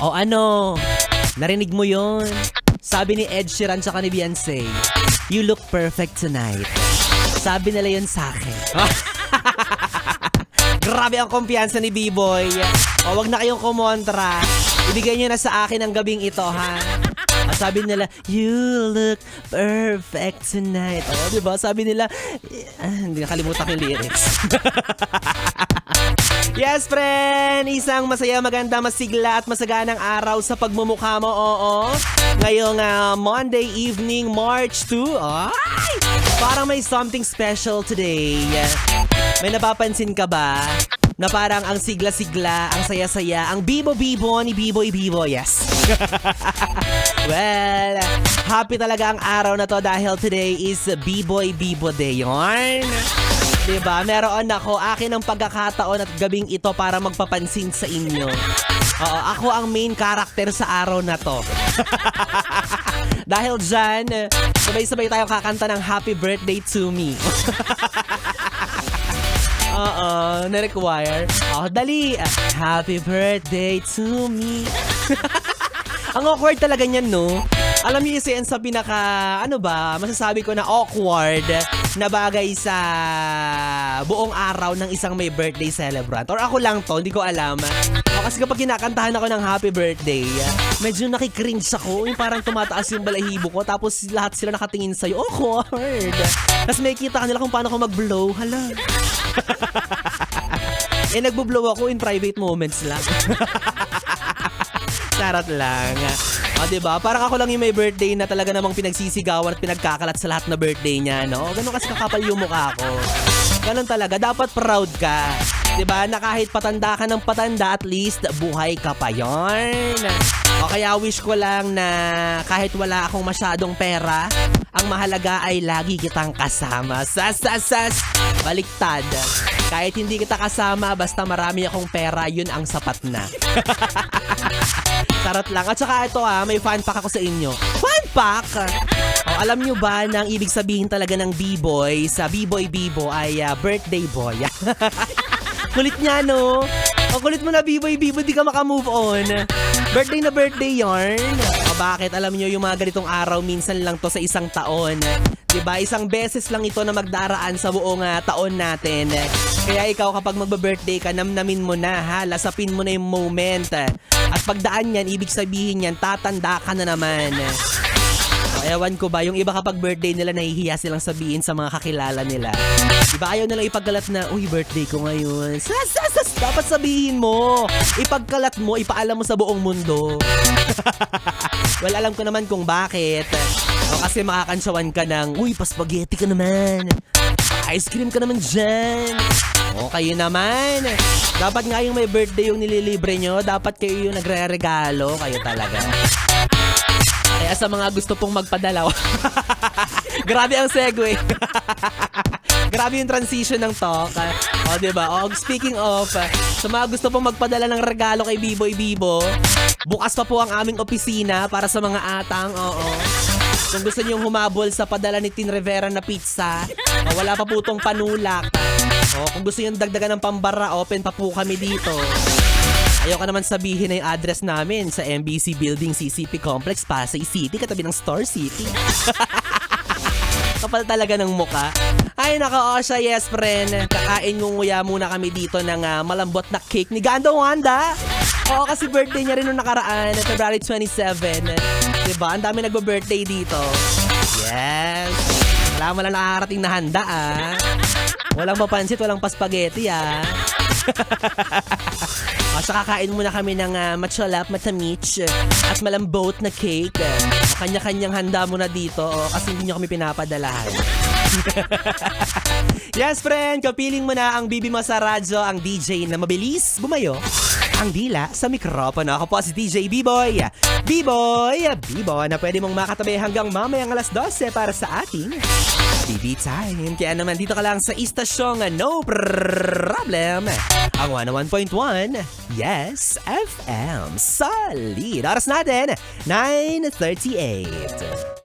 O ano, narinig mo yon? Sabi ni Ed Sheeran tsaka ni Beyonce, "You look perfect tonight." Sabi nila yun sa akin. Grabe ang kumpiyansa ni B-Boy. O wag na kayong kumontra. Ibigay niyo na sa akin ang gabing ito, ha? Sabi nila, "You look perfect tonight." O, diba? Sabi nila, hindi nakalimutan ko yung lyrics. Yes, friend! Isang masaya, maganda, masigla at masaganang araw sa pagmumukha mo, oo. Ngayong Monday evening, March 2. Ay! Parang may something special today. May napapansin ka ba? Na parang ang sigla-sigla, ang saya-saya, ang bibo-bibo ni Bibo-Bibo, yes. Well, happy talaga ang araw na to dahil today is Bibo-Bibo Day. Yarn! Diba? Meron ako, akin ang pagkakataon at gabing ito para magpapansin sa inyo. Oo, ako ang main character sa araw na to. Dahil dyan, sabay-sabay tayo kakanta ng happy birthday to me. Na-require. Dali. Happy birthday to me. Ang awkward talaga niyan, no? Alam niyo isa yan sa pinaka, masasabi ko na awkward na bagay sa buong araw ng isang may birthday celebrant. Or ako lang to, hindi ko alam. Kasi kapag kinakantahan ako ng happy birthday, medyo nakikringe ako. Yung parang tumataas yung balahibo ko, tapos lahat sila nakatingin sa'yo. Awkward. Tapos makikita ka nila kung paano ko mag-blow. Hala. Nagbo-blow ako in private moments lang. Charot lang. Diba? Parang ako lang yung may birthday na talaga namang pinagsisigawan at pinagkakalat sa lahat na birthday niya, no? Ganun kasi kakapal yung mukha ko. Ganun talaga. Dapat proud ka. Diba? Na kahit patanda ka ng patanda, at least buhay ka pa yon. O kaya wish ko lang na kahit wala akong masyadong pera, ang mahalaga ay lagi kitang kasama. Sas! Baliktad. Kahit hindi kita kasama, basta marami akong pera, yun ang sapat na. Sarot lang. At saka ito may fun fact ako sa inyo. Fun fact! Alam nyo ba na ang ibig sabihin talaga ng B-Boy sa B-Boy-Bibo ay birthday boy? Kulit niya, no? Kulit mo na B-Boy-Bibo, di ka makamove on. Birthday na birthday yarn. Bakit? Alam nyo yung mga ganitong araw, minsan lang to sa isang taon. Diba? Isang beses lang ito na magdaraan sa buong taon natin. Kaya ikaw kapag magba-birthday ka, namnamin mo na, ha? Lasapin mo na yung moment. At pagdaan yan, ibig sabihin yan, tatanda ka na naman. Ewan ko ba, yung iba kapag birthday nila, nahihiya silang sabihin sa mga kakilala nila. Diba ayaw nila ipagkalat na, uy, birthday ko ngayon. Dapat sabihin mo. Ipagkalat mo, ipaalam mo sa buong mundo. Well, alam ko naman kung bakit. Kasi makakansyawan ka ng, uy, pa-spaghetti ka naman. Ice cream ka naman dyan. Kayo naman. Dapat nga yung may birthday yung nililibre nyo, dapat kayo yung nagre-regalo. Kayo talaga. Kaya sa mga gusto pong magpadala, grabe ang segue. Grabe yung transition ng talk. Diba? Speaking of, sa mga gusto pong magpadala ng regalo kay B-Boy-Bibo, bukas pa po ang aming opisina para sa mga atang. Kung gusto niyong humabol sa padala ni Tin Rivera na pizza, wala pa po itong panulak. Kung gusto niyong dagdagan ng pambara, open pa po kami dito. Ayoko naman sabihin na yung address namin sa MBC Building CCP Complex, Pasay City, katabi ng Star City. Kapal talaga ng muka. Ay nako, Osha, yes friend. Kakain nguya muna kami dito ng malambot na cake ni Gando Wanda. Kasi birthday niya rin nung nakaraan, February 27. Diba? Ang dami nagbo-birthday dito. Yes. Wala mo lang nakakarating na handa, Walang papansit, walang pa-spaghetti, So kakain muna kami ng matchalap, matamich, at malambot na cake. Kanya-kanyang handa muna dito kasi hindi nyo kami pinapadalahan. Yes, friend, kapiling mo na ang bibi mo sa radyo, ang DJ na mabilis bumayo ang dila sa mikropono. Ako po si DJ B-Boy. B-Boy na pwede mong makatabi hanggang mamayang alas 12 para sa ating TV time. Kaya naman dito ka lang sa istasyong no problem. Ang 101.1 Yes FM. Solid. Oras natin 9:38.